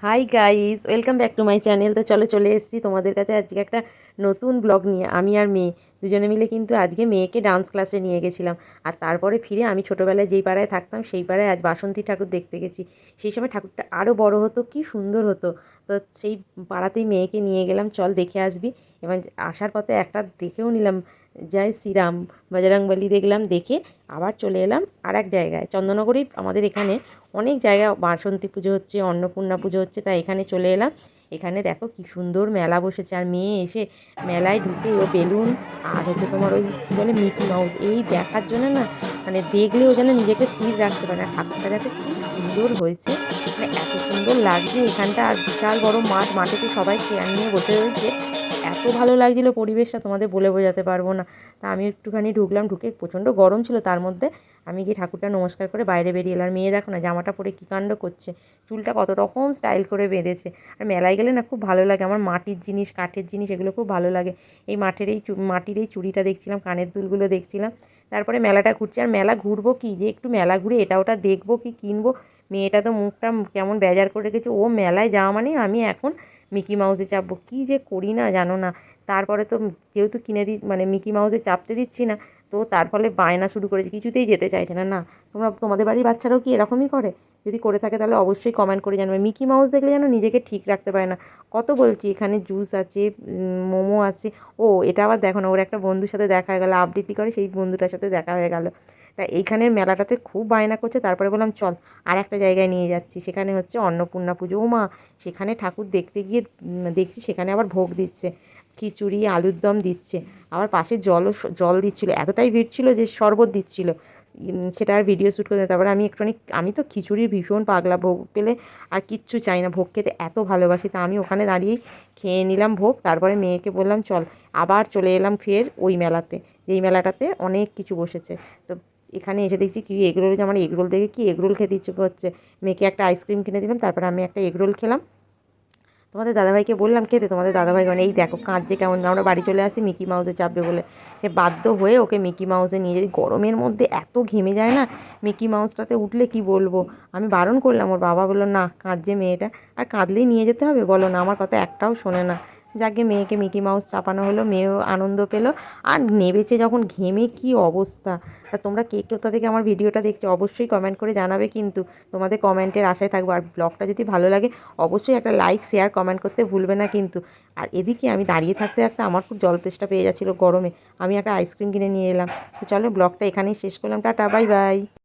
Hi guys, welcome back to my channel. তো চলো চলে এসেছি তোমাদের কাছে আজকে একটা নতুন ব্লগ নিয়ে। আমি আর মেয়ে দুজনে মিলে কিন্তু আজকে মেয়েকে ডান্স ক্লাসে নিয়ে গেছিলাম। আর তারপরে ফিরে আমি ছোটোবেলায় যেই পাড়ায় থাকতাম সেই পাড়ায় আজ বাসন্তী ঠাকুর দেখতে গেছি। সেই সময় ঠাকুরটা আরও বড় হতো, কি সুন্দর হতো। তো সেই পাড়াতেই মেয়েকে নিয়ে গেলাম, চল দেখে আসবি। এবার আসার পথে একটা দেখেও নিলাম, জয় শ্রীরাম, বজরংবলী দেখলাম, দেখে আবার চলে এলাম আর এক জায়গায়। চন্দননগরেই আমাদের এখানে অনেক জায়গায় বাসন্তী পুজো হচ্ছে, অন্নপূর্ণা পুজো হচ্ছে, তাই এখানে চলে এলাম। এখানে দেখো কি সুন্দর মেলা বসেছে। আর মেয়ে এসে মেলায় ঢুকে ও বেলুন আর হচ্ছে তোমার ওই কী বলে মিকি মাউস এই দেখার জন্য না, মানে দেখলেও যেন নিজেকে স্থির রাখতে পারে না। ঠাকুরটা দেখো কি সুন্দর হয়েছে, মানে এত সুন্দর লাগছে এখানটা। আর বিশাল বড় মাঠ, মাঠেতে সবাই চেয়ার নিয়ে বসে রয়েছে। এত ভালো লাগছিল পরিবেশটা, তোমাদের বলে বোঝাতে পারবো না। তা আমি একটুখানি ঢুকলাম, ঢুকে প্রচণ্ড গরম ছিল, তার মধ্যে আমি গিয়ে ঠাকুরটা নমস্কার করে বাইরে বেরিয়ে এলাম। আর মেয়ে দেখো না জামাটা পরে কী কাণ্ড করছে, চুলটা কত রকম স্টাইল করে বেঁধেছে। আর মেলায় গেলে না খুব ভালো লাগে, আমার মাটির জিনিস, কাঠের জিনিস এগুলো খুব ভালো লাগে। এই মাটির এই চুড়িটা দেখছিলাম, কানের দুলগুলো দেখছিলাম। তারপরে মেলাটা ঘুরছি। আর মেলা ঘুরবো কি, যে একটু মেলা ঘুরে এটা ওটা দেখবো কি কিনবো। মেয়েটা তো মুখটা কেমন বেজার করে রেখেছে, ও মেলায় যাওয়া মানে আমি এখন মিকি মাউসে চাপবো, কী যে করি না জানো না। তারপরে তো যেহেতু কিনে দিই, মানে মিকি মাউসে চাপতে দিচ্ছি না, তো তার ফলে বায়না শুরু করেছে, কিছুতেই যেতে চাইছে না। না, তোমাদের বাড়ির বাচ্চারাও কি এরকমই করে? যদি করে থাকে তাহলে অবশ্যই কমেন্ট করে জানাবে। মিকি মাউস দেখলে যেন নিজেকে ঠিক রাখতে পারে না। কত বলছি, এখানে জুস আছে, মোমো আছে। ও এটা আবার দেখো না, ওর একটা বন্ধুর সাথে দেখা হয়ে গেলো, আবৃত্তি করে সেই বন্ধুটার সাথে দেখা হয়ে গেল। তা এইখানের মেলাটাতে খুব বায়না করছে। তারপরে বললাম চল আর একটা জায়গায় নিয়ে যাচ্ছি, সেখানে হচ্ছে অন্নপূর্ণা পুজো। ও মা, সেখানে ঠাকুর দেখতে গিয়ে দেখছি সেখানে আবার ভোগ দিচ্ছে, খিচুড়ি আলুর দম দিচ্ছে, আবার পাশে জল দিচ্ছিলো। এতটাই ভিড় ছিল যে শরবত দিচ্ছিলো। সেটা আর ভিডিও শ্যুট করে, তারপরে আমি তো খিচুড়ির ভীষণ পাগলা, ভোগ পেলে আর কিচ্ছু চাই না, ভোগ খেতে এত ভালোবাসি। তা আমি ওখানে দাঁড়িয়েই খেয়ে নিলাম ভোগ। তারপরে মেয়েকে বললাম চল, আবার চলে এলাম ফের ওই মেলাতে, যেই মেলাটাতে অনেক কিছু বসেছে। তো এখানে এসে দেখছি কি এগরোল, যে আমার এগরোল দেখে কি এগরোল খেতে ইচ্ছে করছে। মেয়েকে একটা আইসক্রিম কিনে দিলাম, তারপরে আমি একটা এগরোল খেলাম। তোমাদের দাদাভাইকে বললাম খেতে, তোমাদের দাদাভাই মানে এই দেখো কাঁদছে কেমন। আমরা বাড়ি চলে আসি মিকি মাউসে চাপবে বলে, সে বাধ্য হয়ে ওকে মিকি মাউসে নিয়ে যাই। গরমের মধ্যে এত ঘেমে যায় না, মিকি মাউসটাতে উঠলে কি বলবো। আমি বারণ করলাম, ওর বাবা বললো না কাঁদছে মেয়েটা, আর কাঁদলেই নিয়ে যেতে হবে বলো না, আমার কথা একটাও শোনে না। যাকে মেয়েকে মিকি মাউস চাপানো হলো, মেয়েও আনন্দ পেলো। আর নেবেছে যখন ঘেমে কি অবস্থা। তা তোমরা কে কোথা থেকে আমার ভিডিওটা দেখছো অবশ্যই কমেন্ট করে জানাবে কিন্তু, তোমাদের কমেন্টের আশায় থাকবো। আর ব্লগটা যদি ভালো লাগে অবশ্যই একটা লাইক শেয়ার কমেন্ট করতে ভুলবে না কিন্তু। আর এদিকে আমি দাঁড়িয়ে থাকতে থাকতে আমার খুব জল তেষ্টা পেয়ে যাচ্ছিলো গরমে, আমি একটা আইসক্রিম কিনে নিয়ে এলাম। তো চলো ব্লগটা এখানেই শেষ করলাম, টাটা বাই বাই।